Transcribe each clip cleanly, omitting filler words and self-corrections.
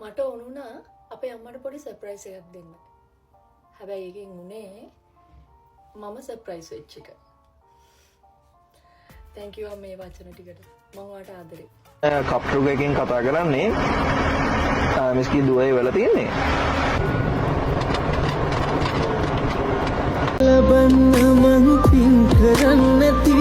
මට ඕනුණා අපේ අම්මට පොඩි සර්ප්‍රයිස් එකක් දෙන්න. හැබැයි ඒකෙන් උනේ මම සර්ප්‍රයිස් වෙච්ච එක. thank you මේ වචන ටිකට. මම ඔයාට ආදරේ. කප්ටුක එකෙන් කතා කරන්නේ මිස්කී දුවයි වෙලා තියෙන්නේ. ලබන්න මං පින් කරන්නති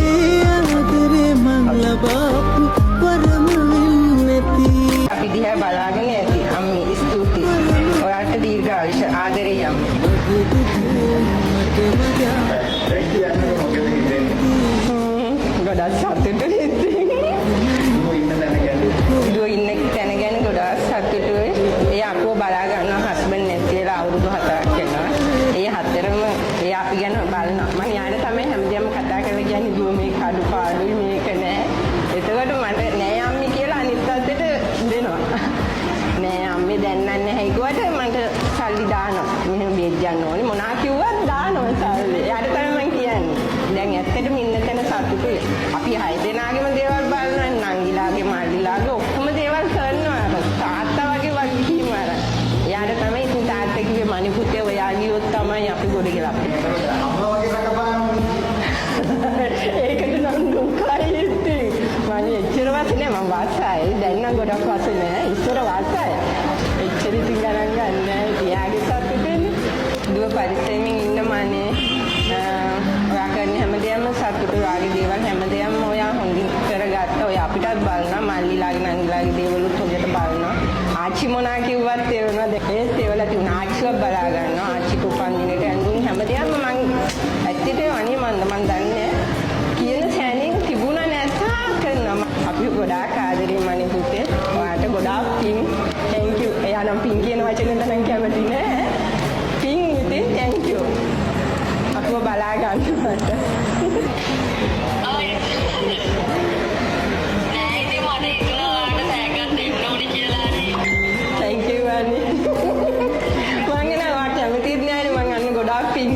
ඒ අතරේ මං ලබාපු පරම වෙන්නති. අපි දිහා බලාගෙන ඇති අම්මේ ස්තුතියි. ඔයාලට දීර්ඝායුෂ ආදරේ අම්මේ. ගොඩක් සතුටුයි ඉතින්. දුව ඉන්න තැන ගැන ගොඩක් සතුටුයි. ඒ අපව බලා ගන්නවා හස්බන්ඩ් නැතිලා අවුරුදු 4ක් යනවා. ඒ හතරම ඒ අපි ගැන බලනවා. මම යාට තමයි හැමදේම කතා කරලා කියන්නේ දුව මේක අඩුපාඩුයි මේක නෑ. එතකොට මට නෑ අම්මි කියලා අනිත් අතට දෙනවා. නෑ අම්මි දැන් නැහැ කිව්වට මට සල්ලි දානවා. මෙහෙම බේත් ගන්න ඕනේ මොනා කිව්වත් දානවා සල්ලි. යාට තමයි මම කියන්නේ. දැන් ඇත්තටම ඉන්න තැන සතුටුයි. අපි 6 දෙනාගේම දේවල් බලනවා නංගිලාගේ මල්ලිලාගේ ඔක්කොම දේවල් කරනවා. තාත්තා වගේ වගකීම අර. යාට තමයි ඉතින් තාත්තා කිව්වේ මණි පුතේ ඔයා ගියොත් තමයි අපි ගොඩ ගිහලා අපිට. අම්මා වගේ රකපාන. ඒකට නම් දුකයි ඉතින්. මම එච්චර වාසි නෑ මම වාසයි. දැන් නම් ගොඩක් වාසි නෑ. ඉස්සර වාසයි. එච්චර ඉතින් ගණන් ගන්න නෑ. තියාගේ සතුටෙන්නේ. දුව පරිස්සමින් ඉන්න මනේ. ඔයා කරන හැමදේම සතුටු වාගේ දේවල් හැමදේම ඔයා හොඳින් කරගත්ත. ඔය අපිටත් බලනවා මල්ලිලාගේ නංගිලාගේ දේවලුත් හොඳට බලනවා. ආච්චි මොනා කිව්වත් ඒ වෙනවා ඒත් ඒවල තියුණ ආච්චිව බලා ගන්නවා. ආච්චි කුපන්දිනේට ඇඳුම් හැමදේම මං ඇත්තට අනේ මන් දන්නේ කියන සෑනින් තිබුණා නැත කරනවා. අපි ගොඩාක් ආදරේ මනේ පුතේ. ඔයාට ගොඩාක් පිං. thank you. එයා නම් පිං කියන වචනෙන් නම් කැමති නෑ. පිං ඉතින් thank you. අපව බලා ගන්නවට. thank you අනේ. මං එනවා කැමතිත් නෑනේ මං අන්න ගොඩාක් පිං